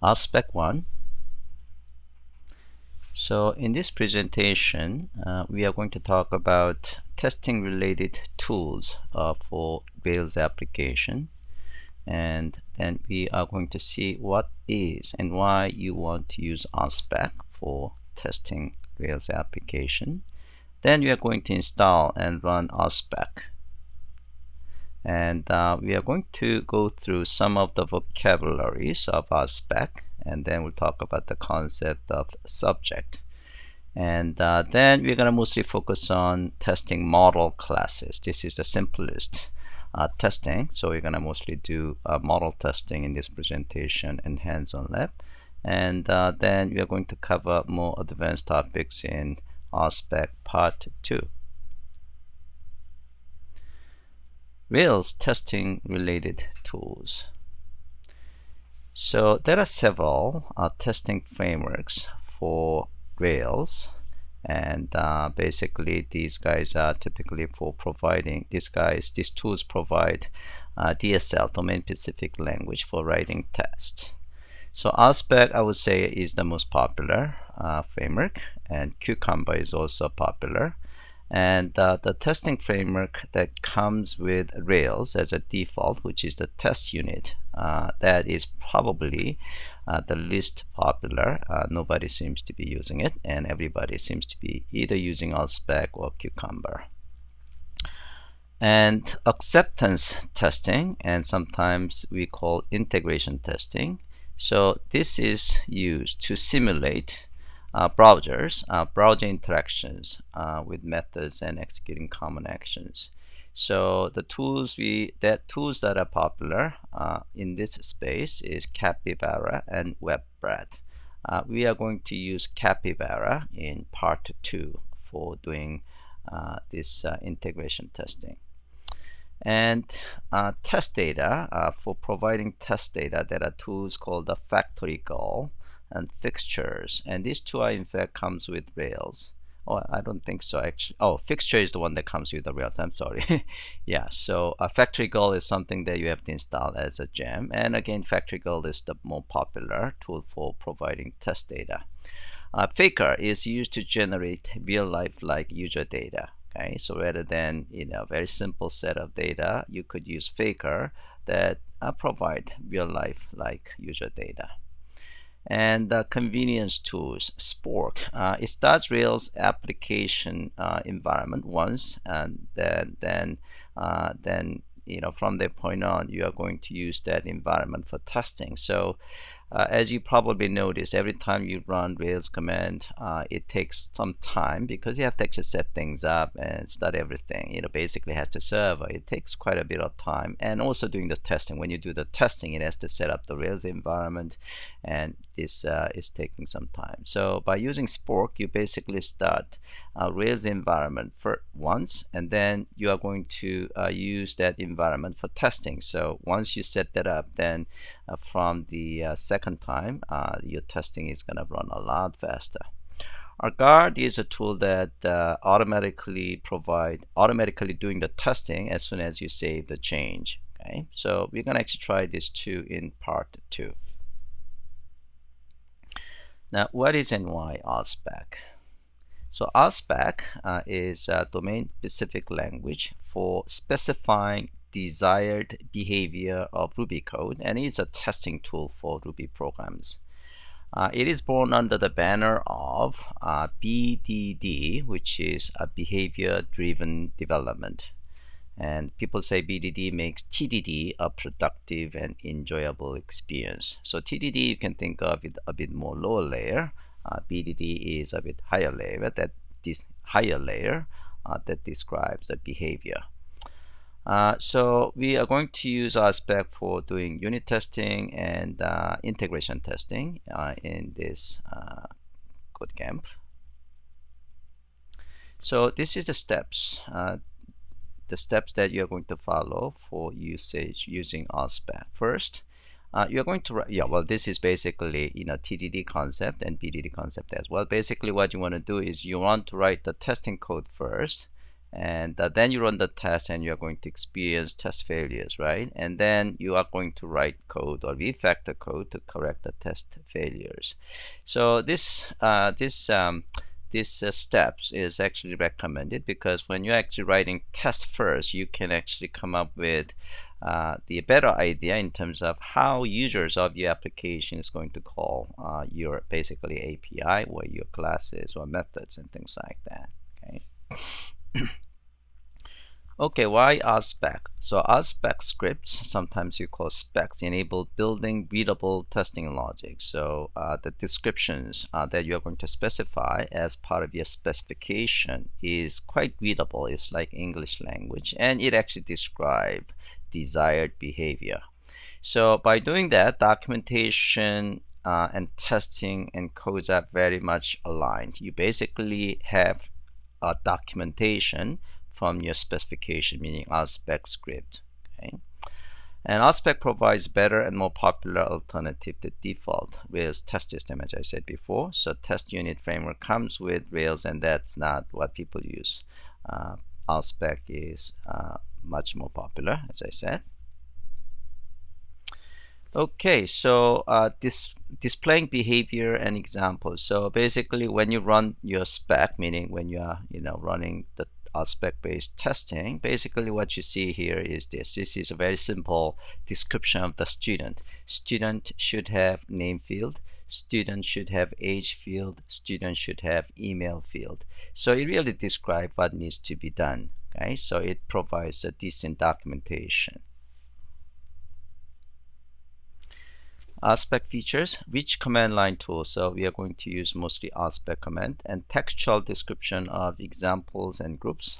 RSpec I. So in this presentation, we are going to talk about testing related tools for Grails application, and then we are going to see what is and why you want to use RSpec for testing Grails application. Then we are going to install and run RSpec, and we are going to go through some of the vocabularies of RSpec, and then we'll talk about the concept of subject. And then we're going to mostly focus on testing model classes. This is the simplest testing, so we're going to mostly do model testing in this presentation and hands-on lab. And then we are going to cover more advanced topics in RSpec Part 2. Rails testing related tools. So there are several testing frameworks for Rails, and basically these guys are typically for providing these tools provide DSL, domain specific language, for writing tests. So RSpec, I would say, is the most popular framework, and Cucumber is also popular. And the testing framework that comes with Rails as a default, which is the test unit, that is probably the least popular. Nobody seems to be using it, and everybody seems to be either using RSpec or Cucumber. And acceptance testing, and sometimes we call integration testing. So this is used to simulate browsers, browser interactions with methods and executing common actions. So the tools that are popular in this space is Capybara and WebBrat. We are going to use Capybara in Part 2 for doing this integration testing. And test data, for providing test data, there are tools called the Refactoring and fixtures, and these two are in fact comes with Rails. Oh, I don't think so actually. Oh, fixture is the one that comes with the Rails. I'm sorry. Yeah, so Refactoring is something that you have to install as a gem, and again, Refactoring is the more popular tool for providing test data. Faker is used to generate real-life like user data. Okay, so rather than a very simple set of data, you could use Faker that provide real-life like user data. And convenience tools, Spork. It starts Rails application environment once, and then from that point on, you are going to use that environment for testing. So as you probably notice, every time you run Rails command, it takes some time because you have to actually set things up and start everything. Basically has to server. It takes quite a bit of time, and also doing the testing. When you do the testing, it has to set up the Rails environment, and this is taking some time. So by using Spork, you basically start a Rails environment for once, and then you are going to use that environment for testing. So once you set that up, then from the second time, your testing is going to run a lot faster. Our guard is a tool that automatically doing the testing as soon as you save the change. Okay, so we're going to actually try this too in Part 2. Now, what is and why RSpec? So RSpec is a domain-specific language for specifying desired behavior of Ruby code, and it's a testing tool for Ruby programs. It is born under the banner of BDD, which is a behavior-driven development. And people say BDD makes TDD a productive and enjoyable experience. So TDD, you can think of it a bit more lower layer. BDD is a bit higher layer. This higher layer that describes the behavior. So we are going to use RSpec for doing unit testing and integration testing in this code camp. So this is the steps. The steps that you are going to follow for usage using RSpec. First, you are going to write, this is basically TDD concept and BDD concept as well. Basically what you want to do is you want to write the testing code first, and then you run the test and you are going to experience test failures, right? And then you are going to write code or refactor code to correct the test failures. So this steps is actually recommended, because when you're actually writing test first, you can actually come up with the better idea in terms of how users of your application is going to call your basically API or your classes or methods and things like that. Okay. Okay, why RSpec? So RSpec scripts, sometimes you call specs, enable building readable testing logic. So the descriptions that you are going to specify as part of your specification is quite readable. It's like English language, and it actually describes desired behavior. So by doing that, documentation and testing and codes are very much aligned. You basically have a documentation from your specification, meaning RSpec script. Okay, and RSpec provides better and more popular alternative to default Rails test system, as I said before. So test unit framework comes with Rails, and that's not what people use. RSpec is much more popular, as I said. Okay, so displaying behavior and examples. So basically, when you run your spec, meaning when you are running the RSpec-based testing, basically what you see here is this. This is a very simple description of the student. Student should have name field. Student should have age field. Student should have email field. So it really describes what needs to be done. Okay, so it provides a decent documentation. RSpec features, rich command line tool. So we are going to use mostly RSpec command, and textual description of examples and groups.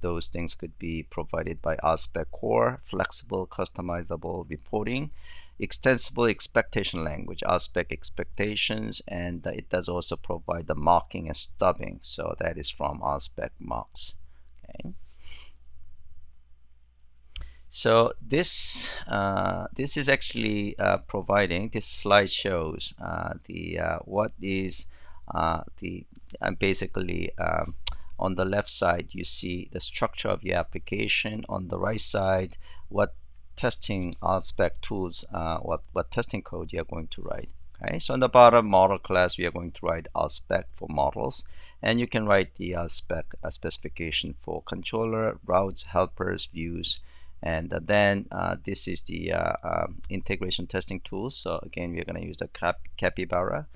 Those things could be provided by RSpec core, flexible, customizable reporting, extensible expectation language, RSpec expectations, and it does also provide the marking and stubbing. So that is from RSpec mocks. Okay. So this is actually providing, this slide shows what is the basically on the left side you see the structure of your application. On the right side, what testing RSpec tools, what testing code you are going to write. Okay, so on the bottom model class, we are going to write RSpec for models, and you can write the RSpec specification for controller, routes, helpers, views. And then this is the integration testing tool. So again, we're going to use the Capybara.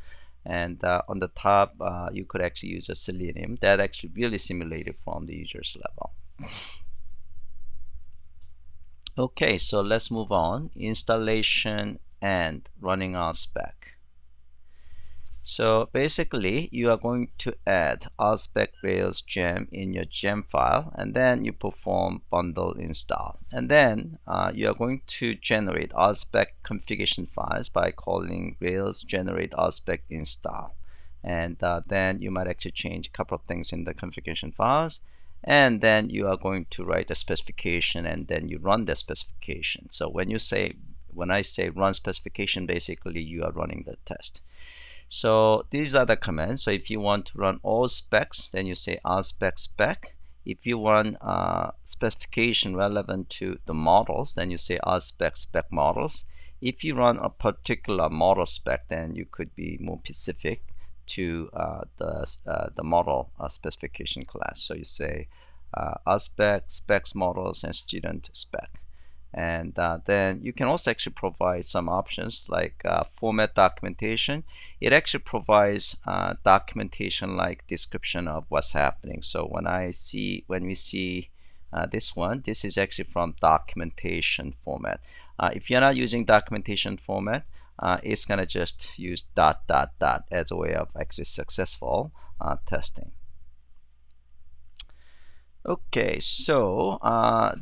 And on the top, you could actually use a Selenium that actually really simulated from the user's level. Okay, so let's move on. Installation and running RSpec. So basically, you are going to add RSpec Rails gem in your gem file, and then you perform bundle install. And then you are going to generate RSpec configuration files by calling Rails generate RSpec install. And then you might actually change a couple of things in the configuration files. And then you are going to write a specification, and then you run the specification. So when I say run specification, basically you are running the test. So these are the commands. So if you want to run all specs, then you say RSpec spec. If you want specification relevant to the models, then you say RSpec spec models. If you run a particular model spec, then you could be more specific to the model specification class. So you say RSpec specs models and student spec. And then you can also actually provide some options like format documentation. It actually provides documentation like description of what's happening. So when we see this one, this is actually from documentation format. If you're not using documentation format, it's gonna just use ... as a way of actually successful testing. Okay, so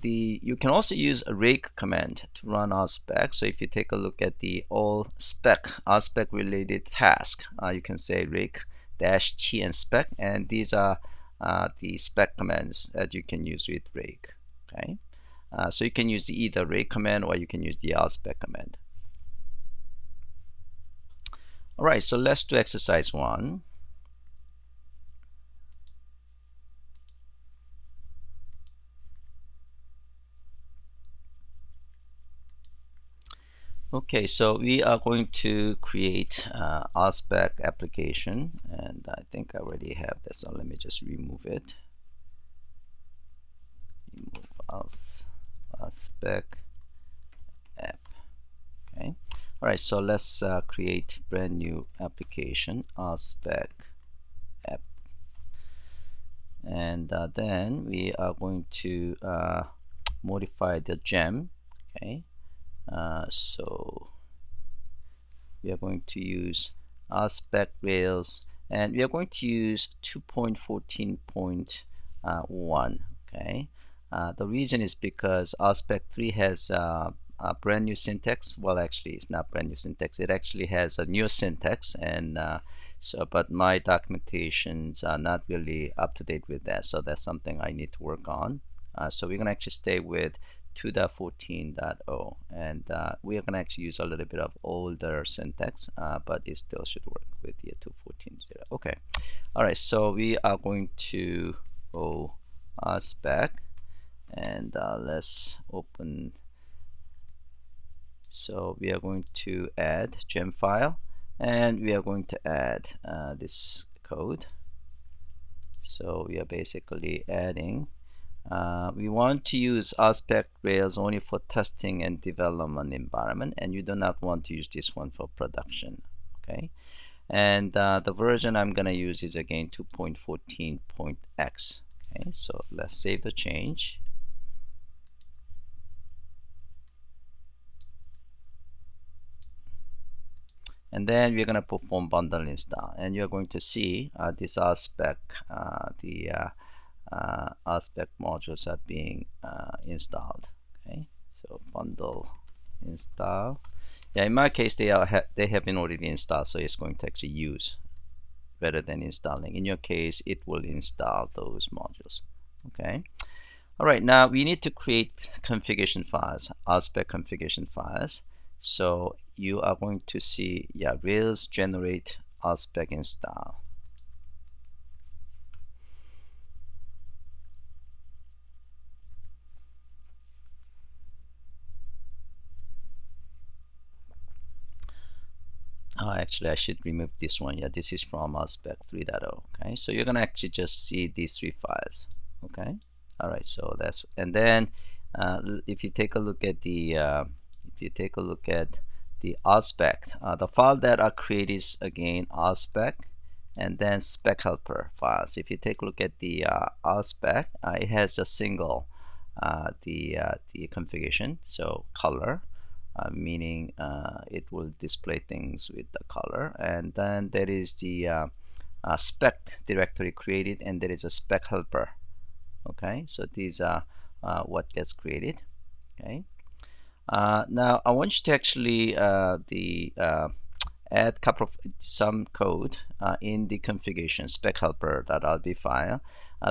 you can also use a rake command to run RSpec. So if you take a look at the all RSpec related task, you can say rake -t and spec, and these are the spec commands that you can use with rake. Okay, so you can use either rake command or you can use the RSpec command. All right, so let's do exercise 1. Okay, so we are going to create RSpec application, and I think I already have this, so let me just remove it. Remove RSpec app. Okay. All right, so let's create brand new application, RSpec app, and then we are going to modify the gem. Okay. So we are going to use RSpec Grails, and we are going to use 2.14.1. Okay. The reason is because RSpec 3 has a brand new syntax. Well, actually, it's not brand new syntax. It actually has a new syntax, and but my documentations are not really up to date with that. So that's something I need to work on. So we're gonna actually stay with 2.14.0, and we are going to actually use a little bit of older syntax, but it still should work with the 2.14.0. Okay, all right, so we are going to go RSpec, and let's open. So we are going to add gem file, and we are going to add this code. So we are basically adding. We want to use RSpec Rails only for testing and development environment, and you do not want to use this one for production. Okay, and the version I'm gonna use is again 2.14.x. Okay, so let's save the change. And then we're gonna perform bundle install, and you're going to see this RSpec, RSpec modules are being installed. Okay, so bundle install. Yeah, in my case they have been already installed, so it's going to actually use rather than installing. In your case, it will install those modules. Okay. All right. Now we need to create configuration files, RSpec configuration files. So you are going to see, yeah, Rails generate RSpec install. Actually, I should remove this one. Yeah, this is from RSpec 3.0. Okay, so you're gonna actually just see these three files. Okay, all right. So that's, and then if you take a look at the RSpec, the file that are created is again RSpec, and then spec helper files. If you take a look at the RSpec, it has a single the configuration, so color. Meaning it will display things with the color, and then there is the spec directory created, and there is a spec helper. Okay, so these are what gets created. Okay, now I want you to actually add some code in the configuration spec helper.rb file.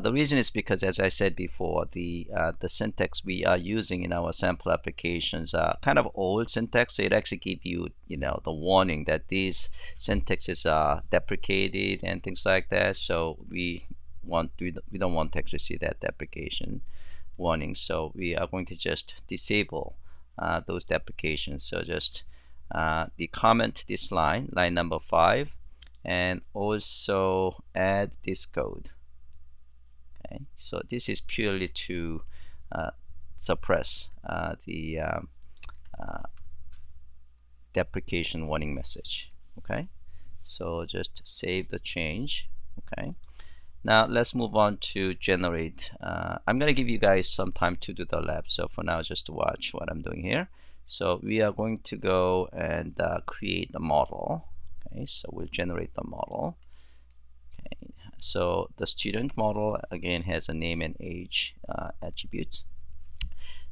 The reason is because, as I said before, the syntax we are using in our sample applications are kind of old syntax, so it actually gives you, the warning that these syntaxes are deprecated and things like that. So we don't want to actually see that deprecation warning. So we are going to just disable those deprecations. So just comment this line number 5, and also add this code. Okay, so this is purely to suppress the deprecation warning message. Okay, so just save the change. Okay, now let's move on to generate. I'm gonna give you guys some time to do the lab, so for now just watch what I'm doing here. So we are going to go and create the model. Okay, so we'll generate the model. Okay, so the student model again has a name and age attributes.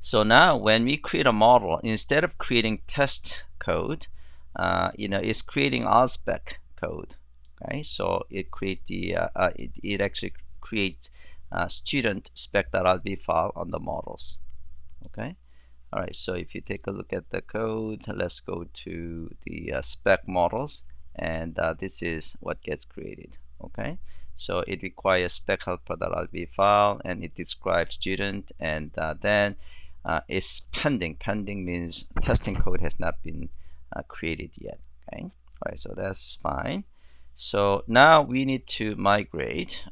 So now when we create a model, instead of creating test code, it's creating RSpec code. Okay, so it create the it actually creates student spec.rb file on the models. Okay, all right. So if you take a look at the code, let's go to the spec models, and this is what gets created. Okay, so it requires spec helper.rb file, and it describes student, and then it's pending. Pending means testing code has not been created yet. Okay, all right, so that's fine. So now we need to migrate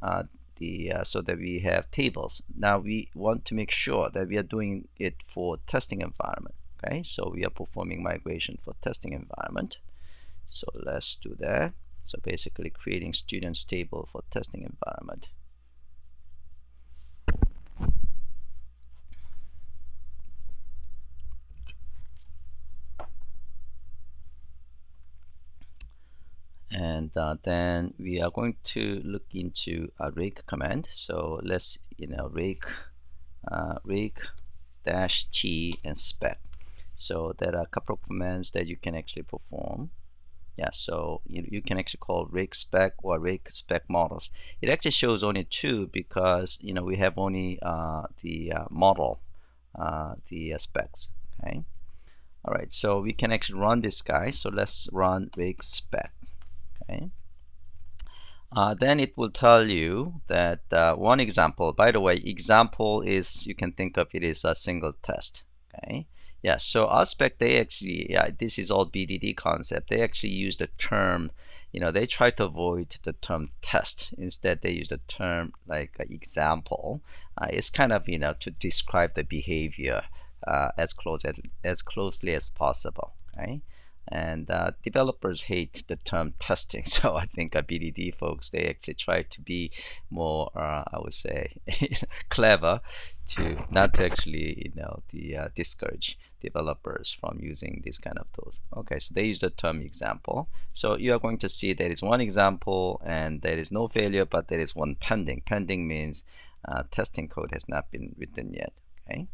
so that we have tables. Now we want to make sure that we are doing it for testing environment. Okay, so we are performing migration for testing environment. So let's do that. So basically creating students table for testing environment. And then we are going to look into a rake command. So let's rake -t and spec. So there are a couple of commands that you can actually perform. Yeah, so you can actually call rake spec or rake spec models. It actually shows only two because we have only the model, the specs. Okay. All right, so we can actually run this guy. So let's run rake spec. Okay. Then it will tell you that one example. By the way, example is, you can think of it as a single test. Okay. Yeah, so RSpec, they actually, yeah, this is all BDD concept. They actually use the term, they try to avoid the term test. Instead, they use the term like example. It's kind of, to describe the behavior as closely as possible. Okay. And developers hate the term testing, so I think BDD folks, they actually try to be more, I would say, clever to not to actually, discourage developers from using this kind of tools. Okay, so they use the term example. So you are going to see there is one example and there is no failure, but there is one pending. Pending means testing code has not been written yet. Okay.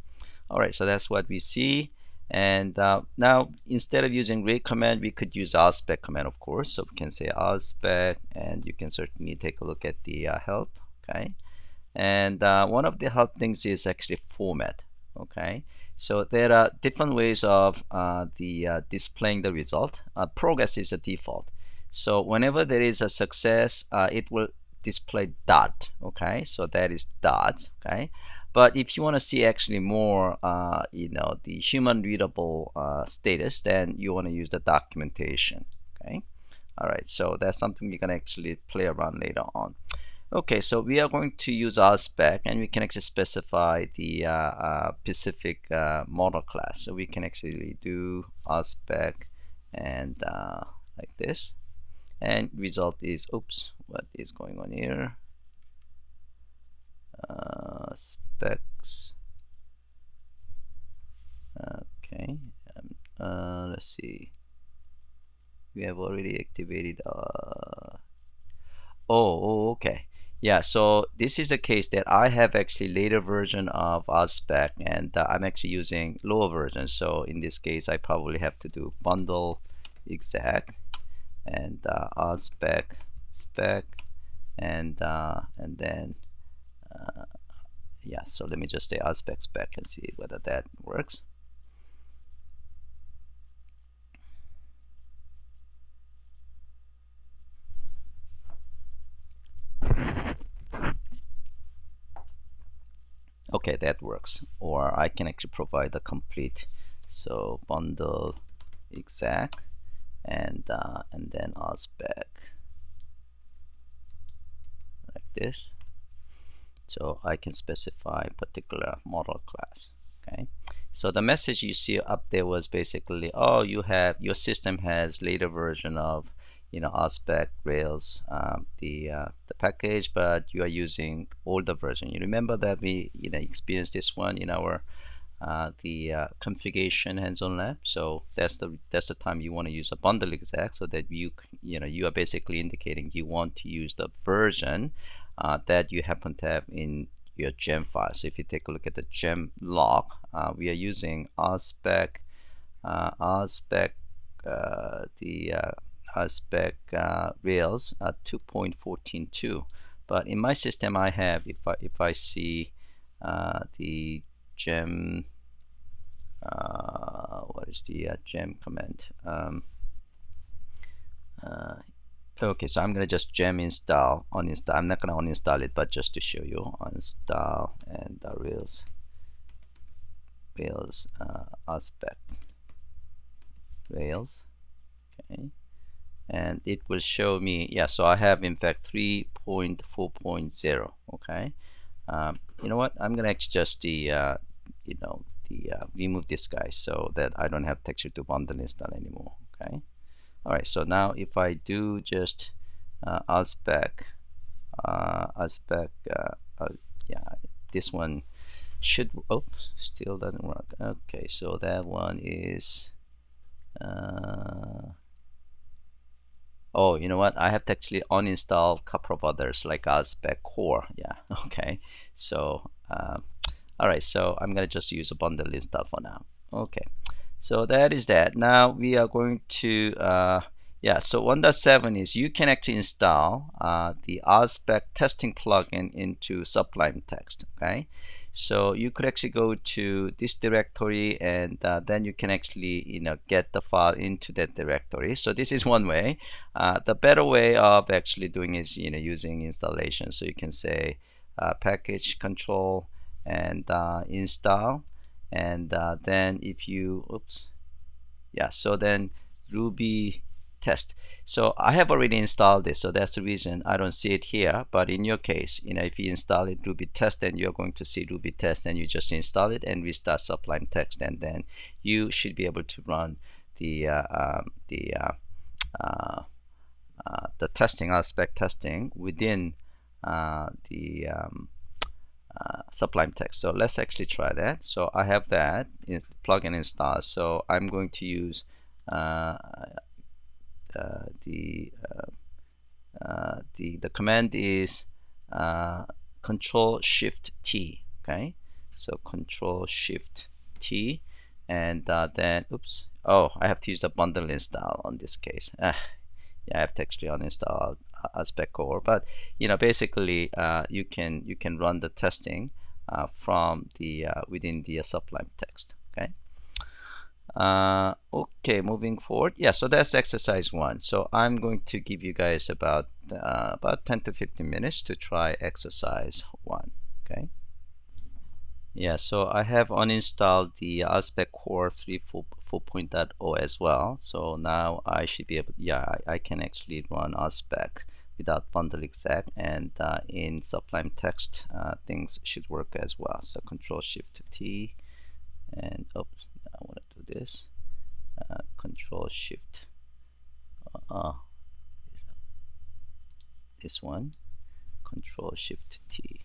All right, so that's what we see. And now instead of using rake command, we could use RSpec command, of course. So we can say RSpec, and you can certainly take a look at the help. Okay, and one of the help things is actually format. Okay, so there are different ways of displaying the result. Progress is a default. So whenever there is a success, it will display dot. Okay, so that is dots. Okay. But if you want to see actually more, the human readable status, then you want to use the documentation. Okay. All right. So that's something you can actually play around later on. Okay. So we are going to use RSpec, and we can actually specify the specific model class. So we can actually do RSpec and like this, and result is, oops, what is going on here? Specs. Okay. Let's see. We have already activated. Okay. Yeah. So this is the case that I have actually later version of RSpec, and I'm actually using lower version. So in this case, I probably have to do bundle exec and RSpec spec, and then. Yeah, so let me just say RSpec spec and see whether that works. Okay, that works. Or I can actually provide the complete. So bundle exec and then RSpec like this. So I can specify particular model class. Okay. So the message you see up there was basically, oh, your system has later version of, RSpec Grails, the package, but you are using older version. You remember that we experienced this one in our configuration hands-on lab. So that's the time you want to use a bundle exec, so that you are basically indicating you want to use the version that you happen to have in your gem file. So if you take a look at the gem log, we are using RSpec Rails 2.14.2. But in my system, I have, if I see the gem, what is the gem command? Okay, so I'm gonna just gem install, uninstall. I'm not gonna uninstall it, but just to show you, uninstall and Rails RSpec Rails Okay, and it will show me, yeah, so I have in fact 3.4.0. Okay, you know what, I'm gonna adjust the remove this guy so that I don't have texture to bundle install anymore. Okay, all right, so now if I do just RSpec, yeah, this one should, oh, still doesn't work. Okay, so that one is oh, you know what, I have to actually uninstall a couple of others like RSpec core. Yeah, okay, so all right, so I'm gonna just use a bundle install for now. Okay, so that is that. Now we are going to yeah, so 1.7 is you can actually install the RSpec testing plugin into Sublime Text. Okay, so you could actually go to this directory, and then you can actually get the file into that directory. So this is one way. The better way of actually doing is using installation. So you can say package control and install, and then if you, oops, yeah, so then Ruby test. So I have already installed this, so that's the reason I don't see it here. But in your case, if you install it Ruby test, then you're going to see Ruby test, and you just install it and restart Sublime Text, and then you should be able to run the testing, RSpec testing within the Sublime Text. So let's actually try that. So I have that plugin installed. So I'm going to use the command is Control Shift T. Okay, so Control Shift T, and then, oops, oh, I have to use the bundle install on this case. Yeah, I have to actually uninstall RSpec core, but basically you can run the testing from the within the Sublime Text. Okay. Okay, moving forward. Yeah, so that's exercise 1. So I'm going to give you guys about 10 to 15 minutes to try exercise 1. Okay. Yeah, so I have uninstalled the RSpec core 3.4.0 as well. So now I should be able, yeah, I can actually run RSpec without bundle exec, and in Sublime Text things should work as well. So Control Shift T, and oops, I want to do this. Control Shift this one, Control Shift T.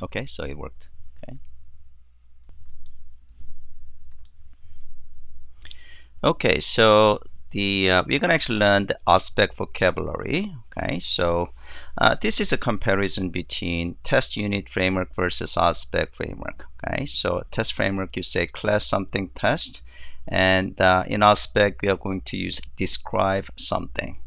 Okay, so it worked. Okay. Okay, so we're gonna actually learn the RSpec vocabulary. Okay, so this is a comparison between test unit framework versus RSpec framework. Okay, so test framework, you say class something test, and in RSpec we are going to use describe something.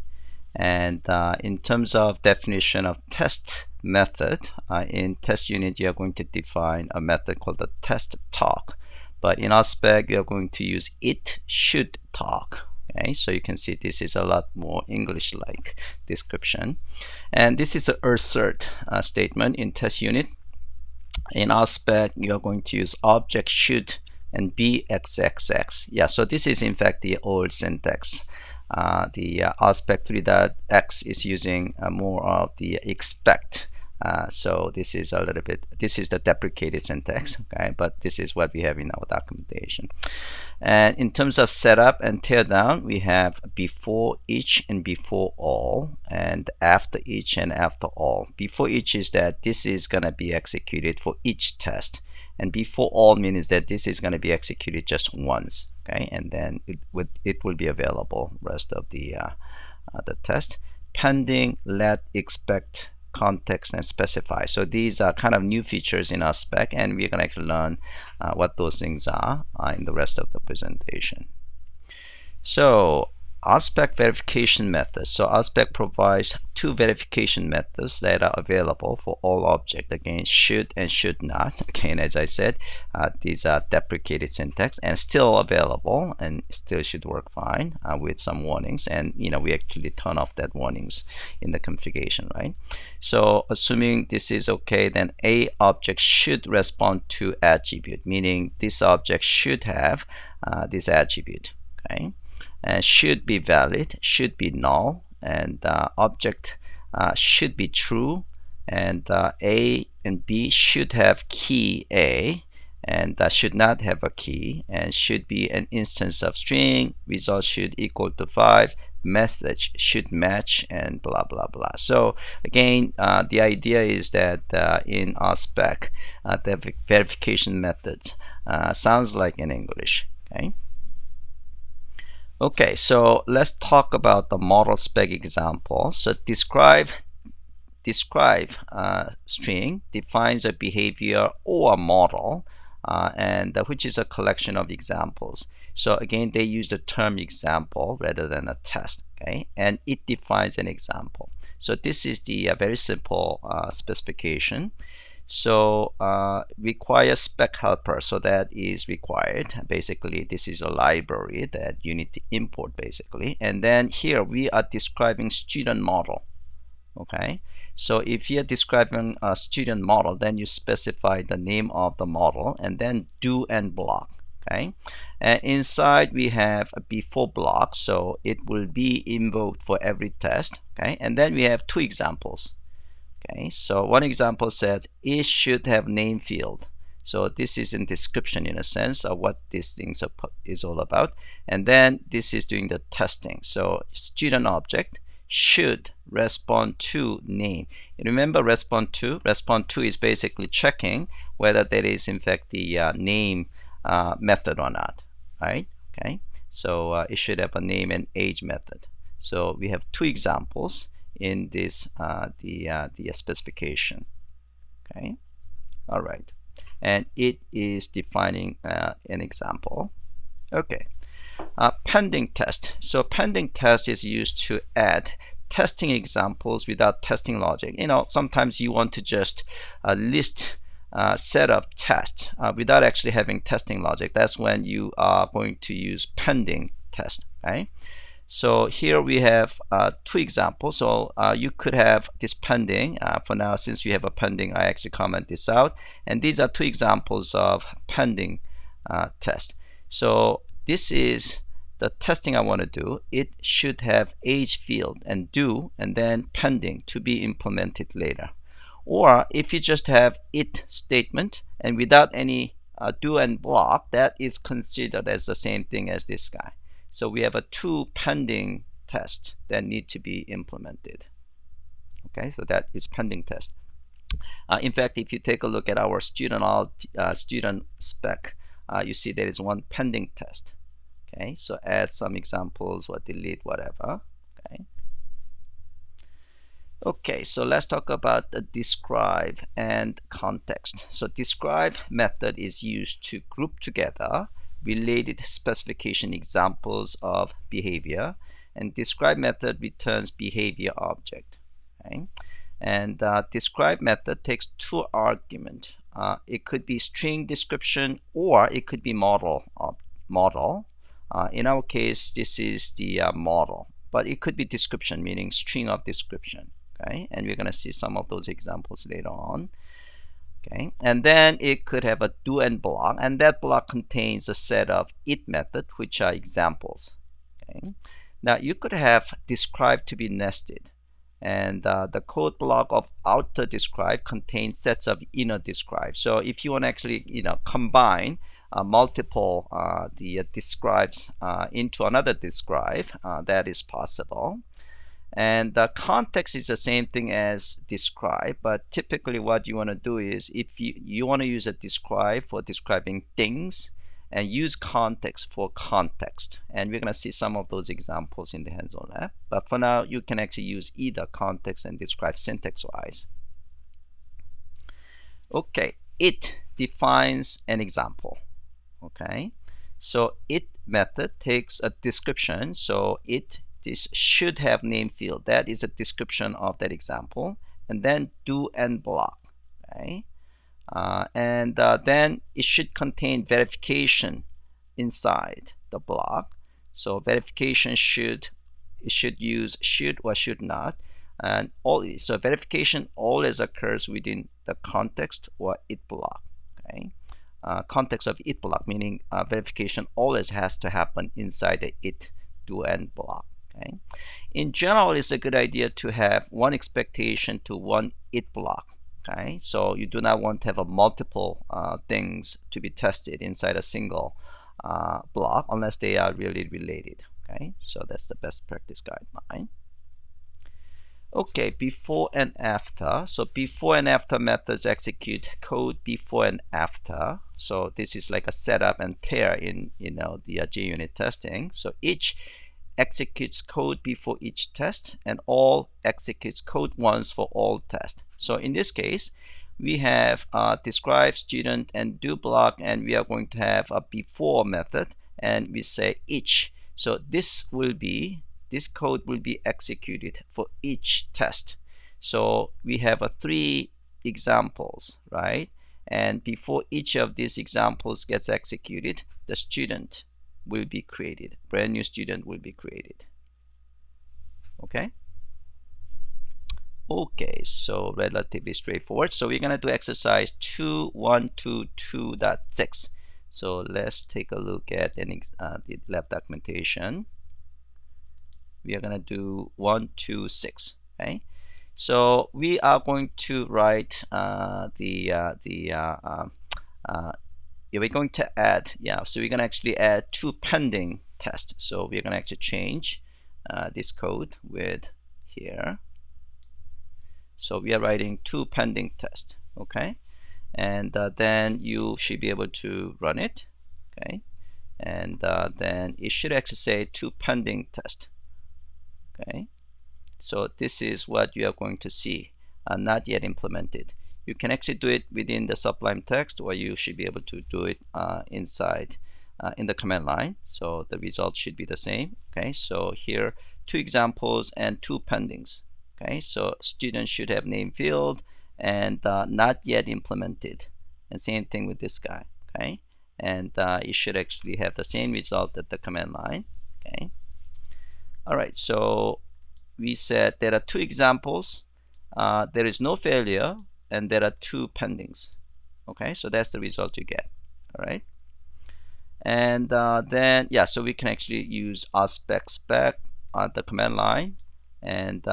And in terms of definition of test method, in test unit you are going to define a method called the test talk, but in RSpec you are going to use it should talk. Okay, so you can see this is a lot more English-like description, and this is a assert statement in test unit. In RSpec you are going to use object should and be xxx. Yeah, so this is in fact the old syntax. The RSpec 3.x is using more of the expect. So this is a little bit, this is the deprecated syntax, okay, but this is what we have in our documentation. And in terms of setup and teardown, we have before each and before all, and after each and after all. Before each is that this is going to be executed for each test, and before all means that this is going to be executed just once. Okay, and then it will be available rest of the test. Pending, let, expect, context, and specify. So these are kind of new features in RSpec, and we're going to actually learn what those things are in the rest of the presentation. So RSpec verification methods. So RSpec provides two verification methods that are available for all objects. Again, should and should not. Again, as I said, these are deprecated syntax and still available and still should work fine with some warnings. And we actually turn off that warnings in the configuration, right? So assuming this is okay, then a object should respond to attribute, meaning this object should have this attribute, okay? And should be valid, should be null, and object should be true, and A and B should have key A, and should not have a key, and should be an instance of string, result should equal to 5, message should match, and blah blah blah. So again, the idea is that in RSpec, the verification methods sounds like in English, okay? Okay, so let's talk about the model spec example. So describe string defines a behavior or a model, and which is a collection of examples. So again, they use the term example rather than a test, okay? And it defines an example. So this is the very simple specification. So require spec helper, so that is required. Basically, this is a library that you need to import basically. And then here we are describing student model, okay? So if you're describing a student model, then you specify the name of the model and then do and block, okay? And inside we have a before block, so it will be invoked for every test, okay? And then we have two examples. Okay, so one example says it should have name field. So this is in description in a sense of what these things is all about. And then this is doing the testing. So student object should respond to name. And remember respond to? Respond to is basically checking whether there is in fact the name method or not, right? Okay, so it should have a name and age method. So we have two examples in this the specification, okay? All right, and it is defining an example. Okay, pending test. So pending test is used to add testing examples without testing logic. Sometimes you want to just list set up test without actually having testing logic. That's when you are going to use pending test, right? So here we have two examples. So you could have this pending. For now, since you have a pending, I actually comment this out. And these are two examples of pending test. So this is the testing I want to do. It should have age field and do, and then pending to be implemented later. Or if you just have it statement and without any do and block, that is considered as the same thing as this guy. So we have two pending tests that need to be implemented. Okay, so that is pending test. In fact, if you take a look at our student spec, you see there is one pending test. Okay, so add some examples or delete whatever. Okay. Okay, so let's talk about the describe and context. So describe method is used to group together related specification examples of behavior, and describe method returns behavior object. Okay? And describe method takes two arguments. It could be string description or it could be model. In our case, this is the model, but it could be description, meaning string of description. Okay, and we're going to see some of those examples later on. Okay, and then it could have a do and block, and that block contains a set of it method, which are examples. Okay, now you could have describe to be nested, and the code block of outer describe contains sets of inner describe. So if you want to actually combine multiple the describes into another describe, that is possible. And the context is the same thing as describe, but typically what you want to do is if you want to use a describe for describing things and use context for context. And we're going to see some of those examples in the hands-on lab. But for now, you can actually use either context and describe syntax-wise. Okay, it defines an example. Okay, So it method takes a description. So this should have name field. That is a description of that example. And then do and block. Okay. Then it should contain verification inside the block. So verification should use should or should not, and so verification always occurs within the context or it block. Okay, context of it block, meaning verification always has to happen inside the it do and block. Okay, in general, it's a good idea to have one expectation to one it block. Okay, so you do not want to have a multiple things to be tested inside a single block unless they are really related. Okay, so that's the best practice guideline. Okay, before and after. So before and after methods execute code before and after. So this is like a setup and tear in the JUnit testing. So each executes code before each test, and all executes code once for all tests. So in this case, we have describe, student, and do block, and we are going to have a before method, and we say each. So this code will be executed for each test. So we have 3 examples, right? And before each of these examples gets executed, the student will be created. Brand new student will be created. Okay. Okay, so relatively straightforward. So we're gonna do exercise 2.122.6. So let's take a look at the lab documentation. We are gonna do 126. Okay. So we are going to write we're going to add, so we're going to actually add 2 pending tests. So we're going to actually change this code with here. So we are writing 2 pending tests, okay? And then you should be able to run it, okay? And then it should actually say 2 pending tests, okay? So this is what you are going to see, not yet implemented. You can actually do it within the Sublime text, or you should be able to do it inside in the command line. So the result should be the same. Okay, so here 2 examples and 2 pendings. Okay, so student should have name field and not yet implemented. And same thing with this guy. Okay, and you should actually have the same result at the command line. Okay. All right, so we said there are 2 examples. There is no failure, and there are 2 pendings. Okay, so that's the result you get. All right, and then so we can actually use RSpec on the command line, and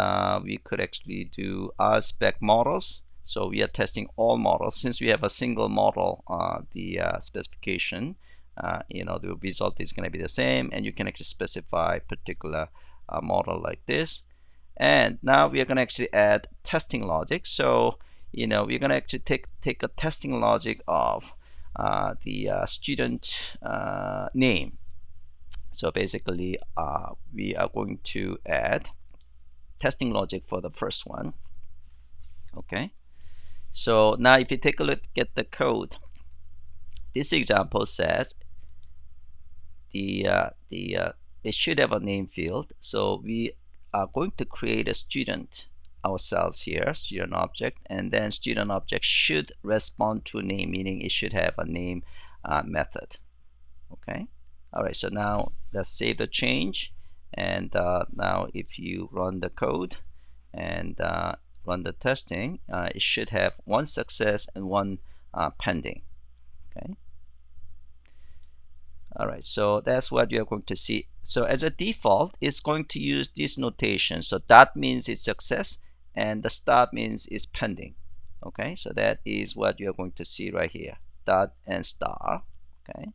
we could actually do RSpec models. So we are testing all models. Since we have a single model, the specification, the result is going to be the same, and you can actually specify particular model like this. And now we are going to actually add testing logic. So we're going to actually take a testing logic of the student name. So basically we are going to add testing logic for the first one. Okay, so now if you take a look at the code, this example says it should have a name field. So we are going to create a student ourselves here, student object, and then student object should respond to name, meaning it should have a name method. Okay, all right, so now let's save the change, and now if you run the code and run the testing, it should have 1 success and 1 pending. Okay, all right, so that's what you're going to see. So as a default, it's going to use this notation. So dot means it's success, and the star means it's pending. Okay, so that is what you're going to see right here, dot and star. Okay,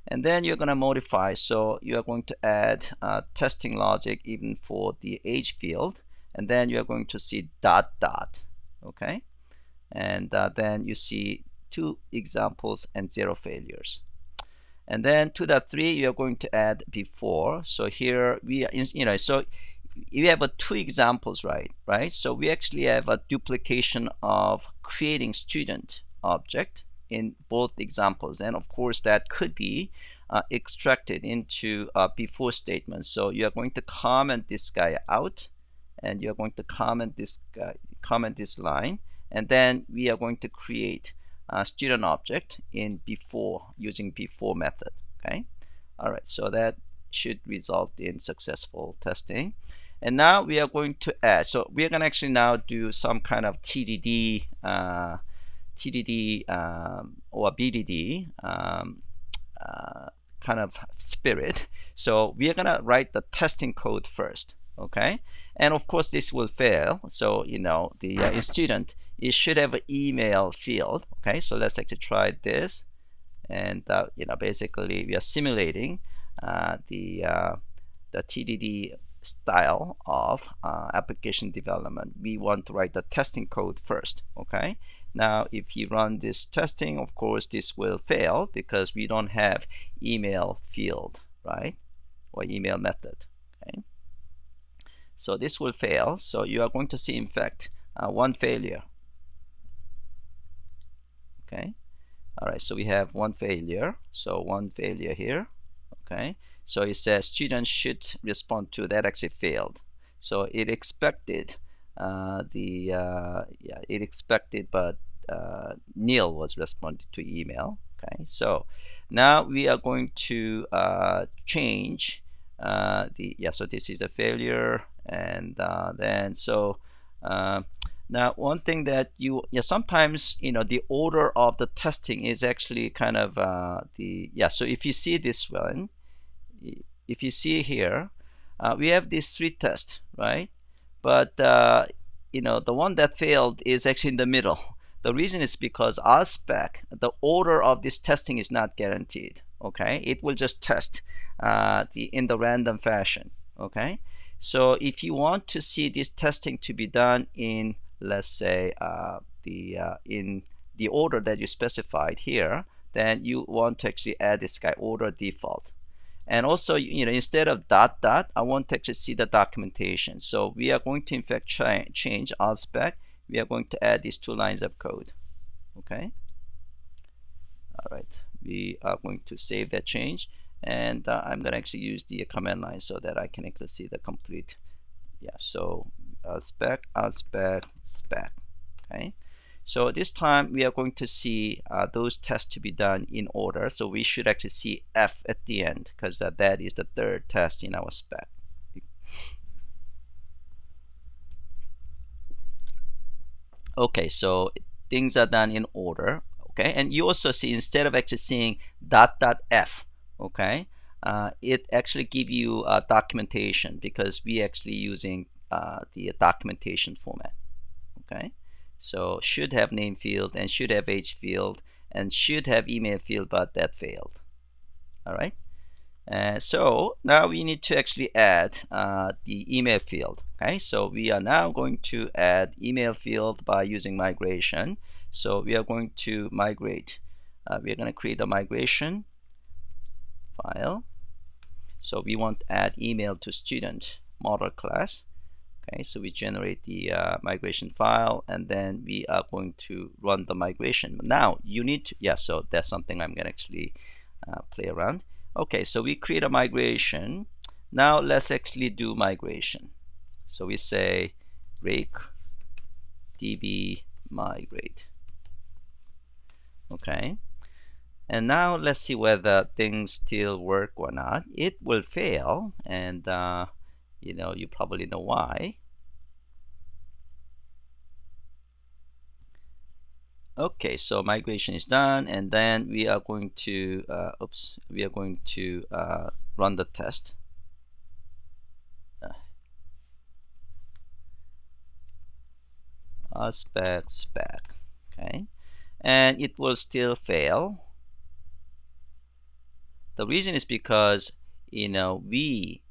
and then you're going to modify. So you are going to add testing logic even for the age field, and then you're going to see dot dot. Okay, and then you see 2 examples and 0 failures. And then to the 3, you're going to add before. So here we are, so we have 2 examples, right? So we actually have a duplication of creating student object in both examples, and of course that could be extracted into before statement. So you are going to comment this guy out, and you are going to comment this guy, comment this line, and then we are going to create a student object in before using before method. Okay. All right. So that should result in successful testing. And now we are going to add. So we are going to actually now do some kind of TDD, or BDD kind of spirit. So we are going to write the testing code first. Okay. And of course this will fail. So the student, it should have an email field. Okay. So let's actually try this. And basically we are simulating the TDD style of application development. We want to write the testing code first. Okay. Now if you run this testing, of course this will fail because we don't have email field, right, or email method. Okay. So this will fail. So you are going to see in fact one failure. Okay. All right, so we have one failure. So one failure here. Okay. So it says student should respond to, that actually failed. So it expected it expected, but Neil was responding to email. Okay. So now we are going to change so this is a failure, and then so now one thing that sometimes the order of the testing is actually kind of so if you see this one, if you see here, we have these 3 tests, right? But the one that failed is actually in the middle. The reason is because RSpec, the order of this testing is not guaranteed. Okay, it will just test in the random fashion. Okay, so if you want to see this testing to be done in, let's say, in the order that you specified here, then you want to actually add this guy order default. And also, instead of ... I want to actually see the documentation. So we are going to in fact change RSpec. We are going to add these 2 lines of code. Okay. All right. We are going to save that change, and I'm going to actually use the command line so that I can actually see the complete. So spec. Okay. So this time we are going to see those tests to be done in order. So we should actually see F at the end, because that is the 3rd test in our spec. Okay, so things are done in order. Okay, and you also see, instead of actually seeing ... F, okay, it actually give you documentation, because we actually using the documentation format. Okay. So should have name field, and should have age field, and should have email field, but that failed. All right. So now we need to actually add the email field. Okay. So we are now going to add email field by using migration. So we are going to migrate. We are going to create a migration file. So we want to add email to student model class. Okay, so we generate the migration file, and then we are going to run the migration. Now you need to, so that's something I'm going to actually play around. Okay, so we create a migration. Now let's actually do migration. So we say rake db migrate. Okay, and now let's see whether things still work or not. It will fail, and you probably know why. Okay, so migration is done, and then we are going to run the test. Spec. Okay, and it will still fail. The reason is because we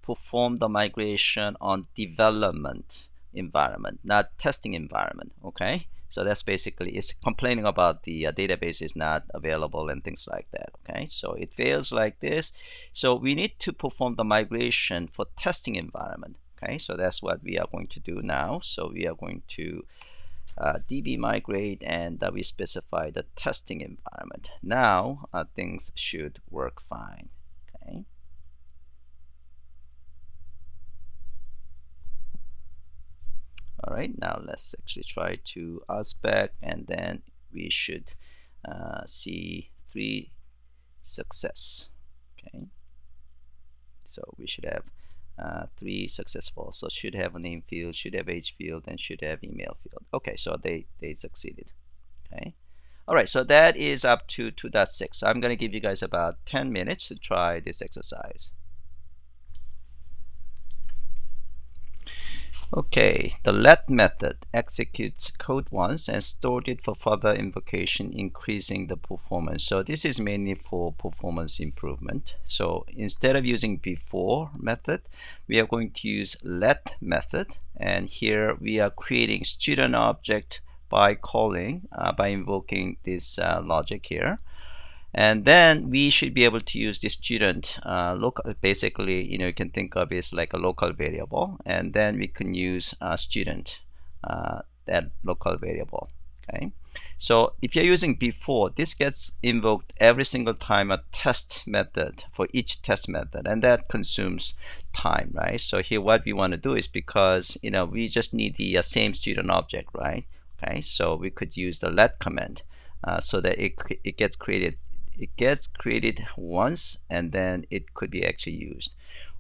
perform the migration on development environment, not testing environment. Okay, so that's basically, it's complaining about the database is not available and things like that. Okay, so it fails like this. So we need to perform the migration for testing environment. Okay, so that's what we are going to do now. So we are going to db migrate, and we specify the testing environment. Now things should work fine. Okay. All right, now let's actually try to RSpec, and then we should see 3 success. Okay, so we should have 3 successful. So should have a name field, should have age field, and should have email field. Okay, so they succeeded. Okay. All right, so that is up to 2.6. So I'm going to give you guys about 10 minutes to try this exercise. Okay, the let method executes code once and stored it for further invocation, increasing the performance. So this is mainly for performance improvement. So instead of using before method, we are going to use let method, and here we are creating student object by calling, by invoking this logic here. And then we should be able to use the student local. Basically, you can think of it as like a local variable, and then we can use student, that local variable. Okay, so if you're using before, this gets invoked every single time a test method for each test method, and that consumes time, right? So here what we want to do is, because we just need the same student object, right? Okay, so we could use the let command so that it gets created. It gets created once, and then it could be actually used.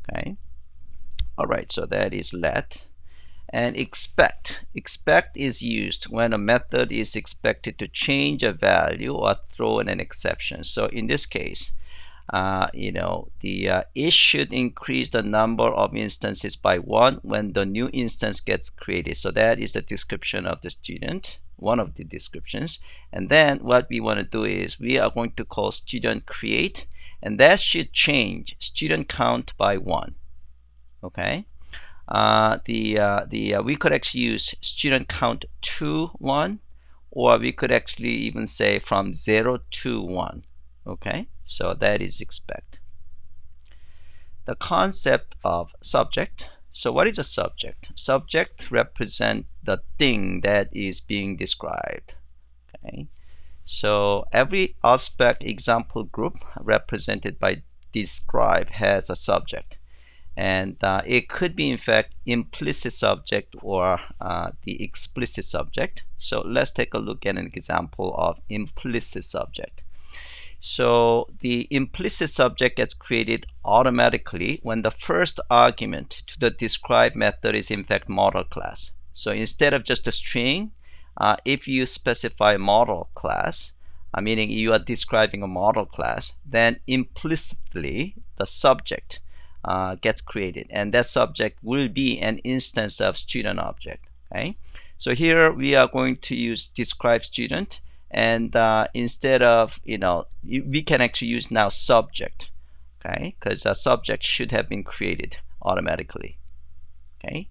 Okay. All right. So that is let. And expect. Expect is used when a method is expected to change a value or throw in an exception. So in this case, it should increase the number of instances by 1 when the new instance gets created. So that is the description of the student, one of the descriptions. And then what we want to do is we are going to call student create, and that should change student count by 1. Okay. We could actually use student count to 1, or we could actually even say from 0 to 1. Okay, so that is expect. The concept of subject. So what is a subject? Subject represents the thing that is being described. Okay, so every RSpec example group represented by describe has a subject, and it could be in fact implicit subject or the explicit subject. So let's take a look at an example of implicit subject. So the implicit subject gets created automatically when the first argument to the describe method is in fact model class. So instead of just a string, if you specify model class, meaning you are describing a model class, then implicitly the subject gets created, and that subject will be an instance of student object. Okay, so here we are going to use describe student, and instead of we can actually use now subject. Okay, because a subject should have been created automatically. Okay,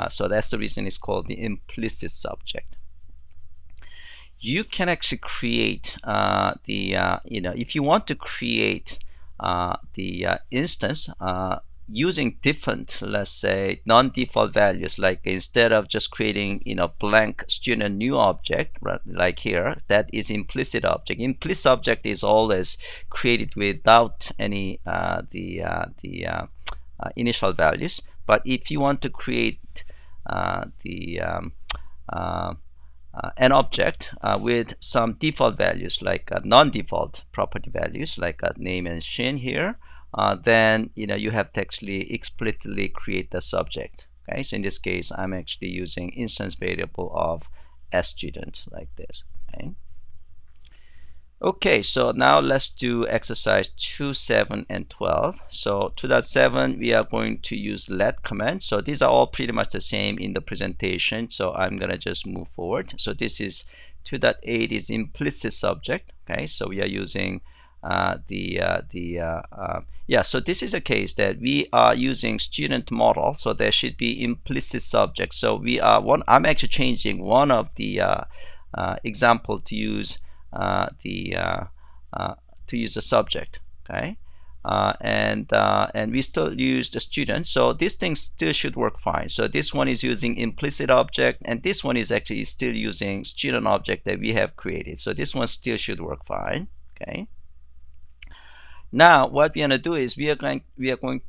so that's the reason it's called the implicit subject. You can actually create if you want to create the instance using different, let's say, non-default values, like instead of just creating blank student new object, right, like here, that is implicit object. Implicit object is always created without any initial values. But if you want to create an object with some default values, like non-default property values, like name and Shin here, then you have to actually explicitly create the subject. Okay, so in this case, I'm actually using instance variable of student like this. Okay, so now let's do exercise 2, 7, and 12. So 2.7, we are going to use let command. So these are all pretty much the same in the presentation, so I'm gonna just move forward. So this is 2.8 is implicit subject. Okay, so we are using so this is a case that we are using student model, so there should be implicit subject. So I'm actually changing one of the example to use the subject. Okay, and we still use the student, so this thing still should work fine. So this one is using implicit object, and this one is actually still using student object that we have created, so this one still should work fine. Okay, now what we're going to do is we are going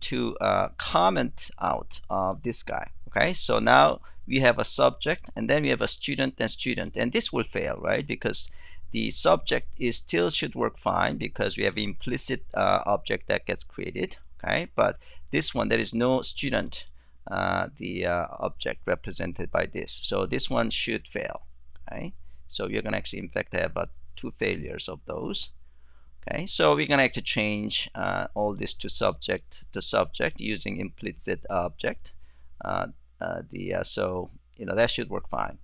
to comment out this guy. Okay, so now we have a subject, and then we have a student and student, and this will fail, right? Because the subject is still should work fine because we have implicit object that gets created. Okay, but this one, there is no student, the object represented by this, so this one should fail. Okay, so you're going to actually in fact have two failures of those. Okay, so we're going to actually change all this to subject using implicit object. So that should work fine.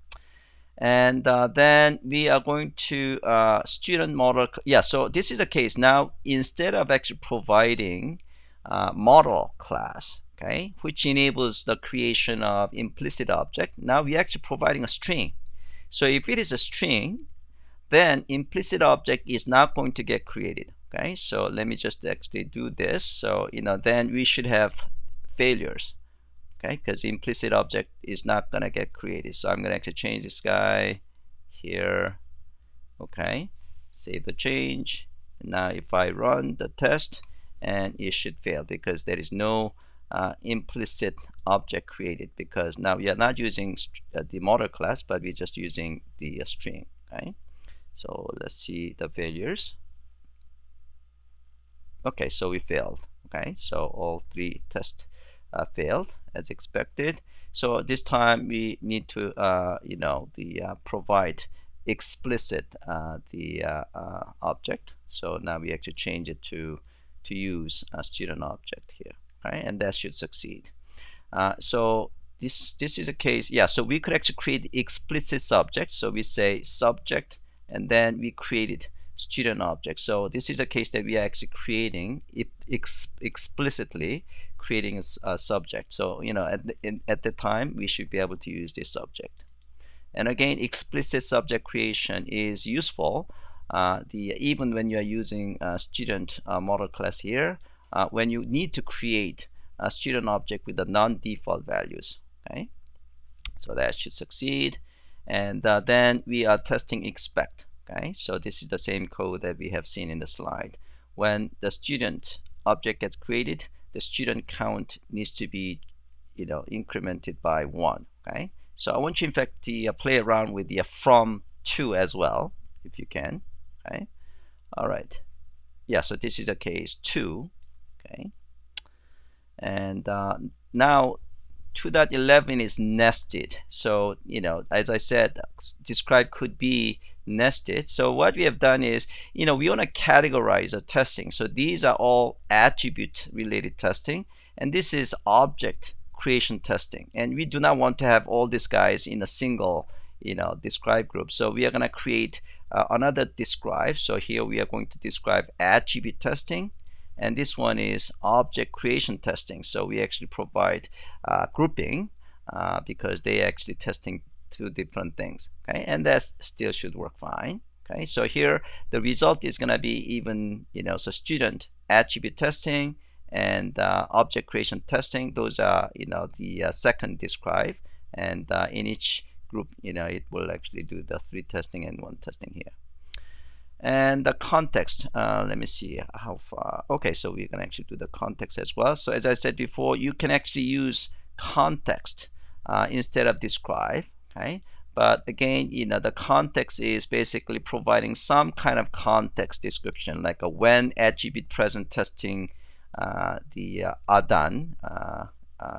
And then we are going to student model. Yeah, so this is a case now, instead of actually providing model class, okay, which enables the creation of implicit object, now we're actually providing a string. So if it is a string, then implicit object is not going to get created. Okay, so let me just actually do this. So then we should have failures. Okay, because implicit object is not going to get created. So I'm going to actually change this guy here. Okay, save the change. Now if I run the test, and it should fail because there is no implicit object created, because now we are not using the model class, but we're just using the string. Okay, so let's see the failures. Okay, so we failed. Okay, so all three tests failed as expected. So this time we need to provide explicit object. So now we actually change it to use a student object here. Okay, and that should succeed. So this is a case. Yeah, so we could actually create explicit subject. So we say subject, and then we created student object. So this is a case that we are actually creating explicitly creating a subject. So at the time we should be able to use this subject. And again, explicit subject creation is useful even when you are using student model class here, when you need to create a student object with the non-default values. Okay, so that should succeed. And then we are testing expect. Okay, so this is the same code that we have seen in the slide. When the student object gets created, the student count needs to be incremented by 1. Okay, so I want you in fact to play around with the from to as well, if you can. Okay, all right, yeah, so this is a case 2. Okay, and now 2.11 is nested. So as I said, describe could be nested. So what we have done is we want to categorize the testing. So these are all attribute related testing, and this is object creation testing, and we do not want to have all these guys in a single describe group. So we are going to create another describe. So here we are going to describe attribute testing, and this one is object creation testing. So we actually provide grouping because they actually testing two different things. Okay, and that still should work fine. Okay, so here the result is going to be even so student attribute testing and object creation testing. Those are the second describe, and in each group it will actually do the 3 testing and 1 testing here. And the context, let me see how far. Okay, so we can actually do the context as well. So as I said before, you can actually use context instead of describe. Okay, but again the context is basically providing some kind of context description, like a when attribute present testing are done.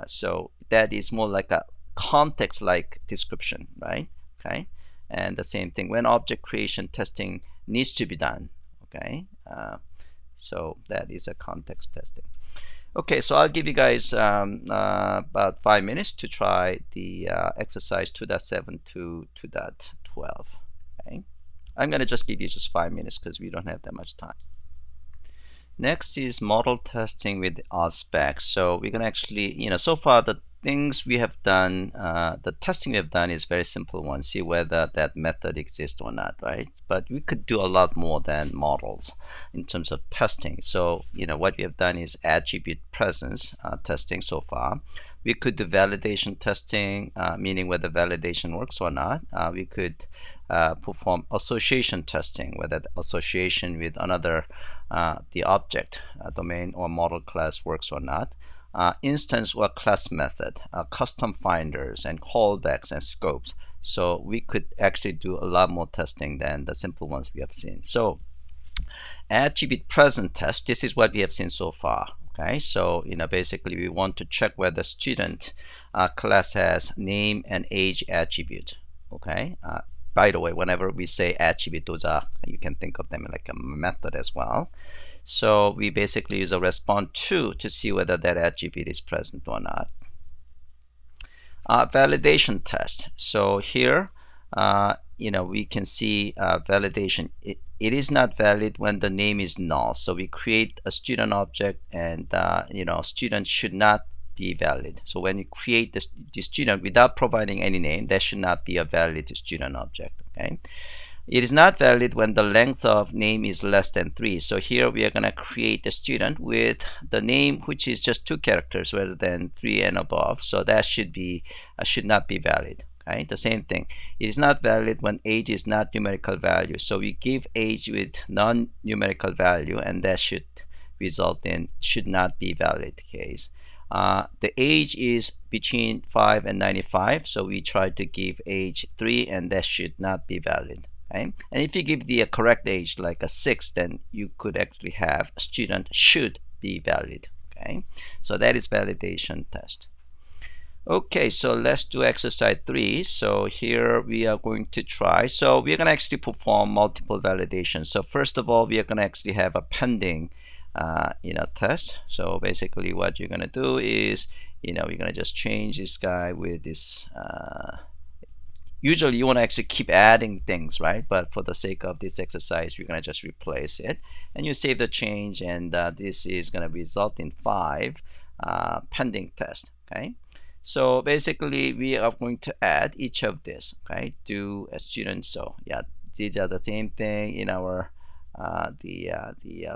So that is more like a context like description, right? Okay, and the same thing when object creation testing needs to be done. Okay, so that is a context testing. Okay, so I'll give you guys about 5 minutes to try the exercise 2.7 to 2.12. Okay, I'm gonna just give you just 5 minutes because we don't have that much time. Next is model testing with RSpec. So we're gonna actually, so far the things we have done, the testing we have done is very simple one. See whether that method exists or not, right? But we could do a lot more than models in terms of testing. So, what we have done is attribute presence testing so far. We could do validation testing, meaning whether validation works or not. We could perform association testing, whether the association with another, the object, domain, or model class works or not. Instance or class method, custom finders and callbacks and scopes. So we could actually do a lot more testing than the simple ones we have seen. So attribute present test, this is what we have seen so far. Okay, so basically we want to check whether student class has name and age attribute. Okay, by the way, whenever we say attribute, those are, you can think of them like a method as well. So we basically use a respond to see whether that attribute is present or not. Validation test. So here, we can see validation. It is not valid when the name is null. So we create a student object, and student should not be valid. So when you create the student without providing any name, that should not be a valid student object. Okay. It is not valid when the length of name is less than 3. So here we are going to create a student with the name which is just 2 characters rather than 3 and above. So that should not be valid. Okay, the same thing. It is not valid when age is not numerical value. So we give age with non-numerical value, and that should result in should not be valid case. The age is between 5 and 95. So we try to give age 3, and that should not be valid. Okay? And if you give the correct age like a 6, then you could actually have student should be valid. Okay, so that is validation test. Okay, so let's do exercise 3. So here we are going to try. So we're going to actually perform multiple validations. So first of all, we are going to actually have a pending test. So basically what you're going to do is, we're going to just change this guy with this. Usually you want to actually keep adding things, right? But for the sake of this exercise, you're going to just replace it. And you save the change, and this is going to result in 5 pending tests. Okay. So basically we are going to add each of this. Okay. Do a student. So yeah, these are the same thing in our the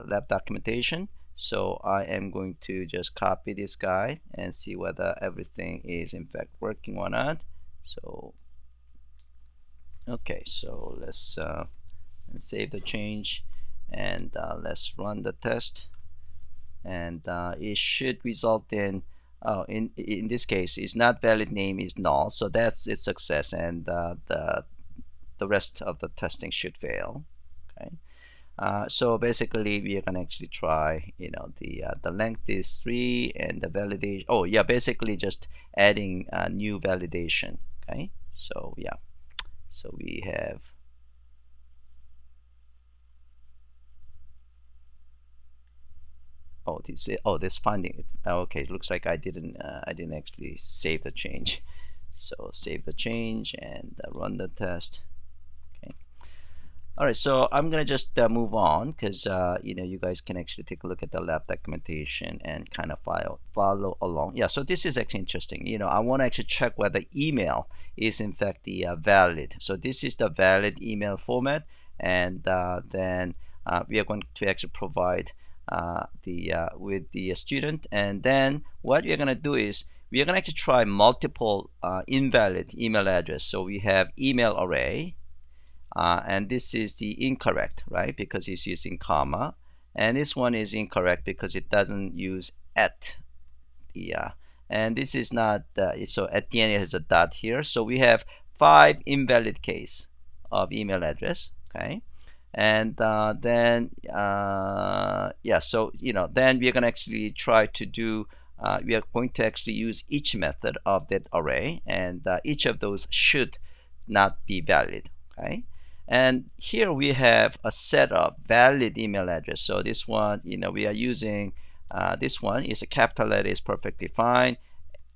lab documentation. So I am going to just copy this guy and see whether everything is in fact working or not. So okay, so let's save the change, and let's run the test, and it should result in in this case it's not valid name is null, so that's its success, and the rest of the testing should fail. Okay, so basically we are gonna actually try, the length is 3 and the validation, oh yeah, basically just adding a new validation. Okay, so yeah. So we have, this finding. Okay, it looks like I didn't actually save the change. So save the change and run the test. Okay. All right, so I'm gonna just move on, because you guys can actually take a look at the lab documentation and kind of follow along. Yeah, so this is actually interesting. I want to actually check whether email is in fact the valid. So this is the valid email format, and then we are going to actually provide with the student, and then what we are going to do is we are going to actually try multiple invalid email address. So we have email array. And this is the incorrect, right? Because it's using comma, and this one is incorrect because it doesn't use at the and this is not so at the end it has a dot here. So we have 5 invalid case of email address. Okay, and then yeah, so then we are going to actually try to do we are going to actually use each method of that array, and each of those should not be valid. Okay. And here we have a set of valid email address. So this one, we are using this one is a capital letter is perfectly fine.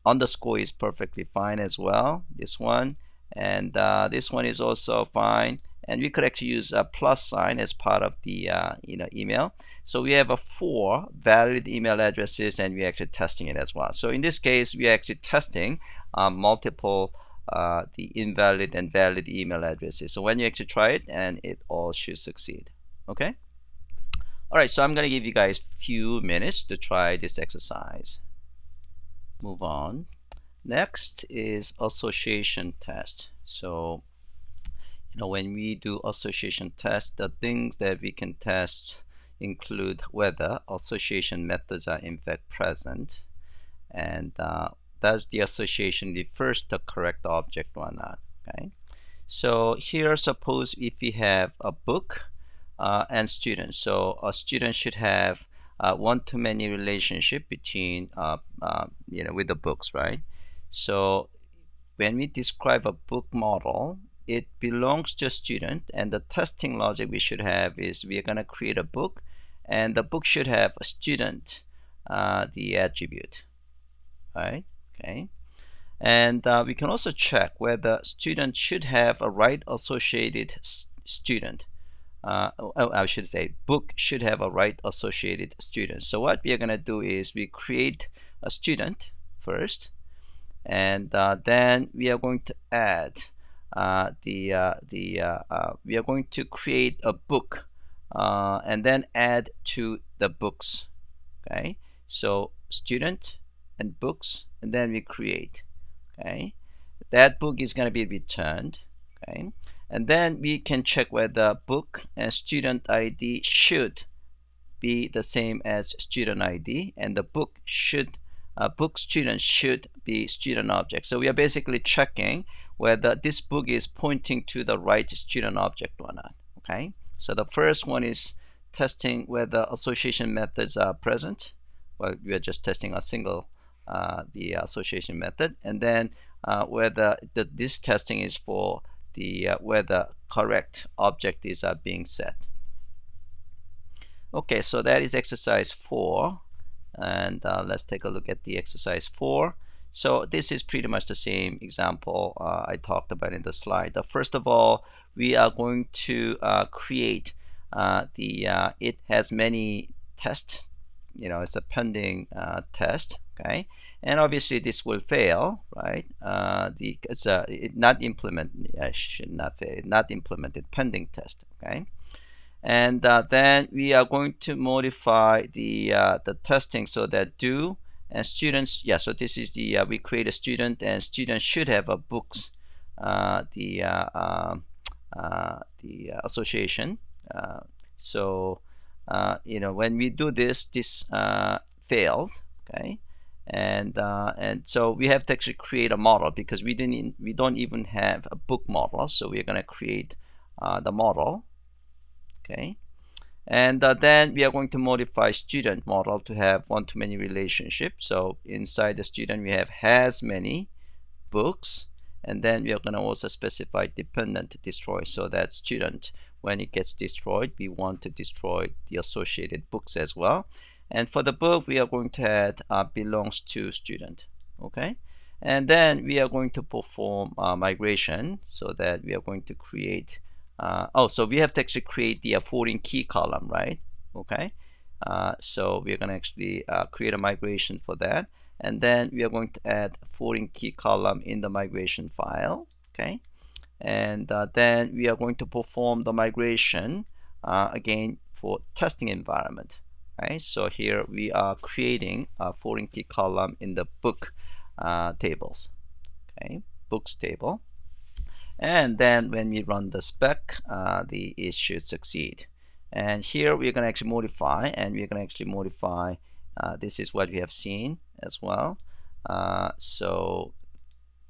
Underscore is perfectly fine as well. This one, and this one is also fine. and we could actually use a plus sign as part of the email. So we have 4 valid email addresses, and we're actually testing it as well. So in this case, we are actually testing multiple the invalid and valid email addresses. So when you actually try it, and it all should succeed. Okay. All right. So I'm going to give you guys a few minutes to try this exercise. Move on. Next is association test. So when we do association test, the things that we can test include whether association methods are in fact present, and does the association refers to the correct object or not. Okay. So here, suppose if we have a book and student. So a student should have one-to-many relationship between with the books, right? So when we describe a book model, it belongs to a student, and the testing logic we should have is we are going to create a book, and the book should have a student, the attribute, right? Okay. And we can also check whether student should have a right associated student. I should say book should have a right associated student. So what we are going to do is we create a student first, and then we are going to add we are going to create a book and then add to the books. Okay, so student and books, and then we create. Okay, that book is going to be returned. Okay, and then we can check whether book and student ID should be the same as student ID, and the book student should be student object. So we are basically checking whether this book is pointing to the right student object or not. Okay, so the first one is testing whether association methods are present. Well, we are just testing a single the association method, and then whether this testing is for the whether correct object is being set. Okay, so that is exercise 4, and let's take a look at the exercise 4. So this is pretty much the same example I talked about in the slide. First of all, we are going to create it has many tests. It's a pending test. Okay, and obviously this will fail, right? It's not implemented. I should not fail. Not implemented pending test. Okay. And then we are going to modify the testing so that do and students. Yeah, so this is the we create a student, and students should have a books the association. So when we do this failed. Okay, and so we have to actually create a model, because we don't even have a book model. So we're going to create the model. Okay, and then we are going to modify student model to have one-to-many relationship. So inside the student we have has many books, and then we are going to also specify dependent destroy, so that student, when it gets destroyed, we want to destroy the associated books as well. And for the book, we are going to add belongs to student. Okay, and then we are going to perform migration, so that we are going to create so we have to actually create the foreign key column, right? Okay, so we're going to actually create a migration for that, and then we are going to add foreign key column in the migration file. Okay, and then we are going to perform the migration again for testing environment. Right, so here we are creating a foreign key column in the book tables. Okay, books table. And then when we run the spec, it should succeed. And here we're going to actually modify, and we're going to actually modify. This is what we have seen as well. So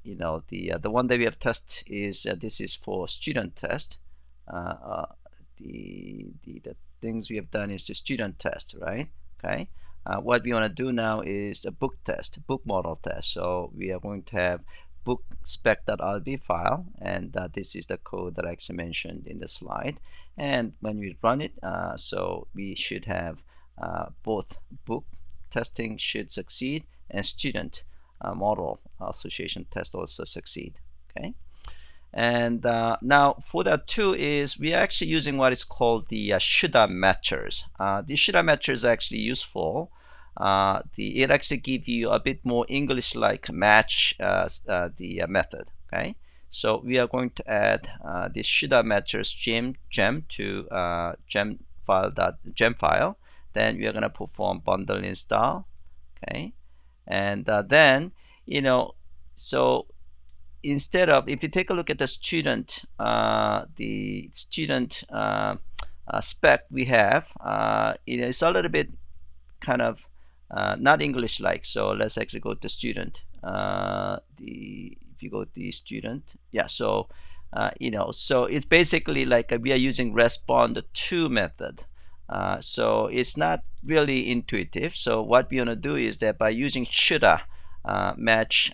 the one that we have tested is this is for student test. The things we have done is the student test, right? Okay. What we want to do now is a book test, book model test. So we are going to have book spec.rb file, and this is the code that I actually mentioned in the slide. And when we run it, so we should have both book testing should succeed, and student model association test also succeed. Okay, And now for that too is we are actually using what is called the shoulda matchers. The shoulda matchers are actually useful. It actually give you a bit more English-like match the method. Okay, so we are going to add the shoulda matchers gem to gem file. Then we are going to perform bundle install. Okay, and then so instead of, if you take a look at the student spec we have, it's a little bit kind of not English like. So let's actually go to student. If you go to the student, yeah, so so it's basically like we are using respond to method. So it's not really intuitive. So what we want to do is that by using shoulda match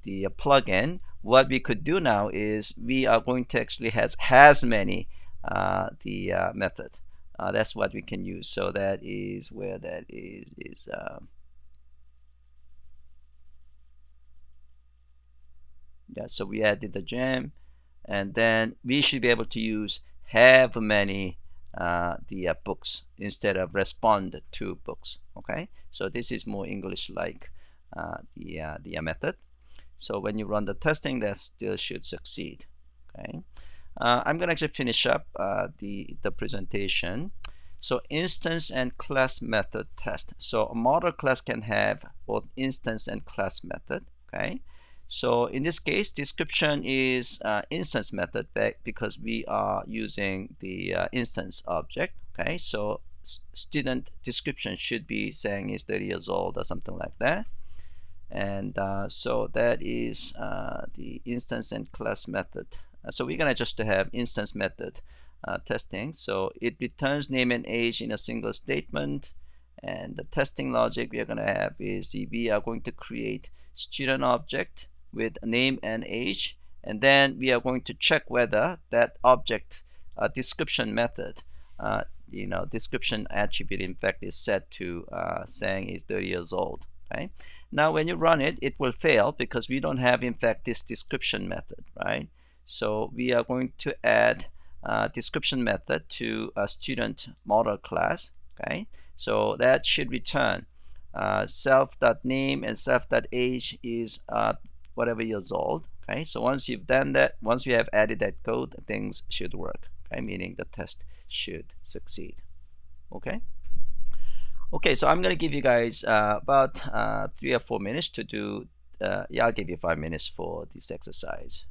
the plugin, what we could do now is we are going to actually has many the method. That's what we can use. So that is where that is yeah, so we added the gem, and then we should be able to use have many the books instead of respond to books. Okay, so this is more English like the method. So when you run the testing, that still should succeed. Okay, I'm gonna actually finish up the presentation. So instance and class method test. So a model class can have both instance and class method. Okay, so in this case, description is instance method because we are using the instance object. Okay, so student description should be saying is 30 years old or something like that. And so that is the instance and class method. So we're gonna just have instance method testing. So it returns name and age in a single statement. And the testing logic we are gonna have is we are going to create student object with name and age, and then we are going to check whether that object description method description attribute in fact is set to saying is 30 years old. Okay, now when you run it, it will fail because we don't have in fact this description method, right? So we are going to add description method to a student model class. Okay, so that should return self.name and self.age is whatever years old. Okay, so once you've done that, once you have added that code, things should work. Okay, meaning the test should succeed. Okay. Okay, so I'm going to give you guys about 3 or 4 minutes to do. Yeah, I'll give you 5 minutes for this exercise.